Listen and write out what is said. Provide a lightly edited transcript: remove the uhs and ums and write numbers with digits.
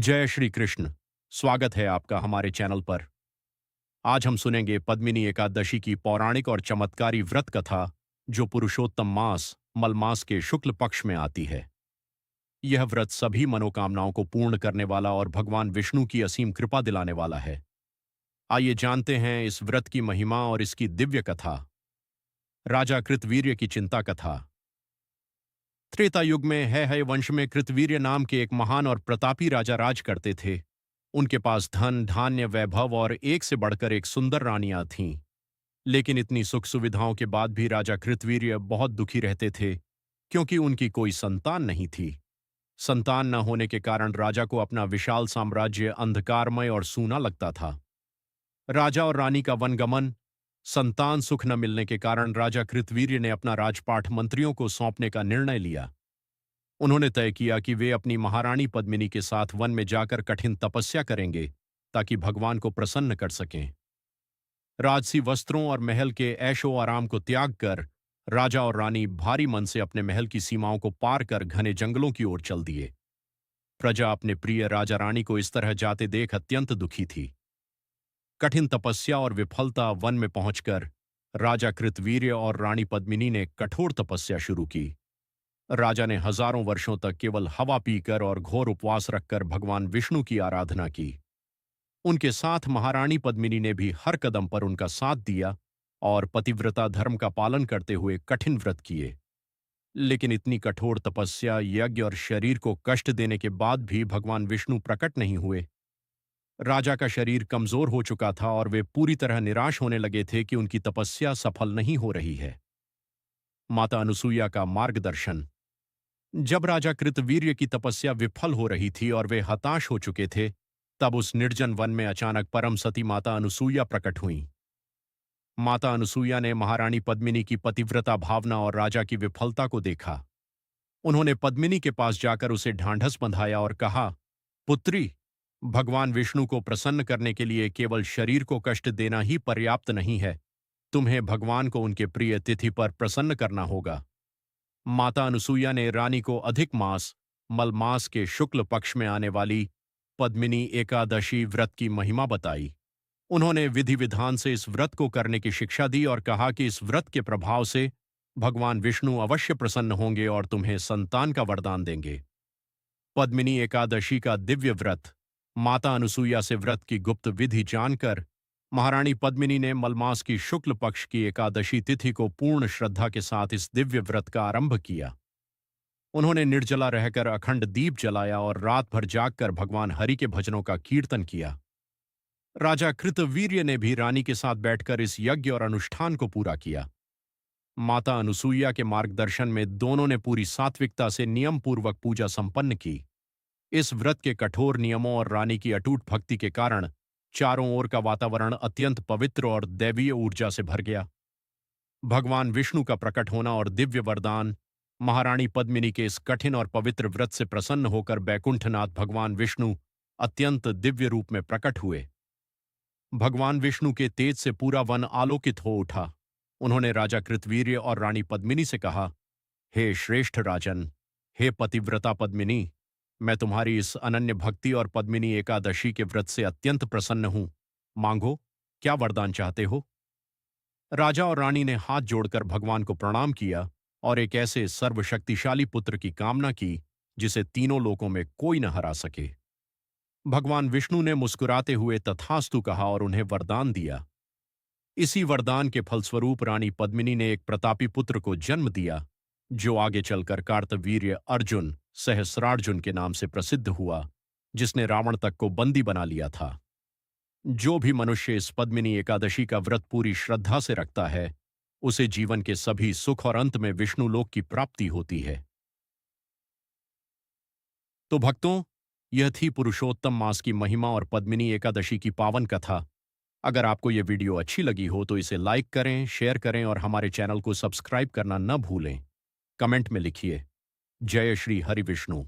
जय श्री कृष्ण। स्वागत है आपका हमारे चैनल पर। आज हम सुनेंगे पद्मिनी एकादशी की पौराणिक और चमत्कारी व्रत कथा, जो पुरुषोत्तम मास मलमास के शुक्ल पक्ष में आती है। यह व्रत सभी मनोकामनाओं को पूर्ण करने वाला और भगवान विष्णु की असीम कृपा दिलाने वाला है। आइए जानते हैं इस व्रत की महिमा और इसकी दिव्य कथा। राजा कृतवीर्य की चिंता कथा। त्रेता युग में है वंश में कृतवीर्य नाम के एक महान और प्रतापी राजा राज करते थे। उनके पास धन, धान्य, वैभव और एक से बढ़कर एक सुंदर रानियां थीं। लेकिन इतनी सुख सुविधाओं के बाद भी राजा कृतवीर्य बहुत दुखी रहते थे, क्योंकि उनकी कोई संतान नहीं थी। संतान न होने के कारण राजा को अपना विशाल साम्राज्य अंधकारमय और सूना लगता था। राजा और रानी का वनगमन, संतान सुख न मिलने के कारण राजा कृतवीर्य ने अपना राजपाट मंत्रियों को सौंपने का निर्णय लिया। उन्होंने तय किया कि वे अपनी महारानी पद्मिनी के साथ वन में जाकर कठिन तपस्या करेंगे, ताकि भगवान को प्रसन्न कर सकें। राजसी वस्त्रों और महल के ऐशो आराम को त्याग कर राजा और रानी भारी मन से अपने महल की सीमाओं को पार कर घने जंगलों की ओर चल दिए। प्रजा अपने प्रिय राजा रानी को इस तरह जाते देख अत्यंत दुखी थी। कठिन तपस्या और विफलता वन में पहुंचकर राजा कृतवीर्य और रानी पद्मिनी ने कठोर तपस्या शुरू की। राजा ने हजारों वर्षों तक केवल हवा पीकर और घोर उपवास रखकर भगवान विष्णु की आराधना की। उनके साथ महारानी पद्मिनी ने भी हर कदम पर उनका साथ दिया और पतिव्रता धर्म का पालन करते हुए कठिन व्रत किए। लेकिन इतनी कठोर तपस्या, यज्ञ और शरीर को कष्ट देने के बाद भी भगवान विष्णु प्रकट नहीं हुए। राजा का शरीर कमजोर हो चुका था और वे पूरी तरह निराश होने लगे थे कि उनकी तपस्या सफल नहीं हो रही है। माता अनुसुईया का मार्गदर्शन। जब राजा कृतवीर्य की तपस्या विफल हो रही थी और वे हताश हो चुके थे, तब उस निर्जन वन में अचानक परम सती माता अनुसुईया प्रकट हुईं। माता अनुसुईया ने महारानी पद्मिनी की पतिव्रता भावना और राजा की विफलता को देखा। उन्होंने पद्मिनी के पास जाकर उसे ढांढस बंधाया और कहा, पुत्री, भगवान विष्णु को प्रसन्न करने के लिए केवल शरीर को कष्ट देना ही पर्याप्त नहीं है। तुम्हें भगवान को उनके प्रिय तिथि पर प्रसन्न करना होगा। माता अनुसुईया ने रानी को अधिक मास मलमास के शुक्ल पक्ष में आने वाली पद्मिनी एकादशी व्रत की महिमा बताई। उन्होंने विधि विधान से इस व्रत को करने की शिक्षा दी और कहा कि इस व्रत के प्रभाव से भगवान विष्णु अवश्य प्रसन्न होंगे और तुम्हें संतान का वरदान देंगे। पद्मिनी एकादशी का दिव्य व्रत। माता अनुसुईया से व्रत की गुप्त विधि जानकर महारानी पद्मिनी ने मलमास की शुक्ल पक्ष की एकादशी तिथि को पूर्ण श्रद्धा के साथ इस दिव्य व्रत का आरंभ किया। उन्होंने निर्जला रहकर अखंड दीप जलाया और रात भर जागकर भगवान हरि के भजनों का कीर्तन किया। राजा कृतवीर्य ने भी रानी के साथ बैठकर इस यज्ञ और अनुष्ठान को पूरा किया। माता अनुसुईया के मार्गदर्शन में दोनों ने पूरी सात्विकता से नियम पूर्वक पूजा संपन्न की। इस व्रत के कठोर नियमों और रानी की अटूट भक्ति के कारण चारों ओर का वातावरण अत्यंत पवित्र और दैवीय ऊर्जा से भर गया। भगवान विष्णु का प्रकट होना और दिव्य वरदान। महारानी पद्मिनी के इस कठिन और पवित्र व्रत से प्रसन्न होकर बैकुंठनाथ भगवान विष्णु अत्यंत दिव्य रूप में प्रकट हुए। भगवान विष्णु के तेज से पूरा वन आलोकित हो उठा। उन्होंने राजा कृतवीर्य और रानी पद्मिनी से कहा, हे श्रेष्ठ राजन, हे पतिव्रता पद्मिनी, मैं तुम्हारी इस अनन्य भक्ति और पद्मिनी एकादशी के व्रत से अत्यंत प्रसन्न हूं। मांगो, क्या वरदान चाहते हो? राजा और रानी ने हाथ जोड़कर भगवान को प्रणाम किया और एक ऐसे सर्वशक्तिशाली पुत्र की कामना की जिसे तीनों लोकों में कोई न हरा सके। भगवान विष्णु ने मुस्कुराते हुए तथास्तु कहा और उन्हें वरदान दिया। इसी वरदान के फलस्वरूप रानी पद्मिनी ने एक प्रतापी पुत्र को जन्म दिया, जो आगे चलकर कार्तवीर्य अर्जुन सहस्रार्जुन के नाम से प्रसिद्ध हुआ, जिसने रावण तक को बंदी बना लिया था। जो भी मनुष्य इस पद्मिनी एकादशी का व्रत पूरी श्रद्धा से रखता है, उसे जीवन के सभी सुख और अंत में विष्णु लोक की प्राप्ति होती है। तो भक्तों, यह थी पुरुषोत्तम मास की महिमा और पद्मिनी एकादशी की पावन कथा। अगर आपको यह वीडियो अच्छी लगी हो तो इसे लाइक करें, शेयर करें और हमारे चैनल को सब्सक्राइब करना न भूलें। कमेंट में लिखिए, जय श्री हरि विष्णु।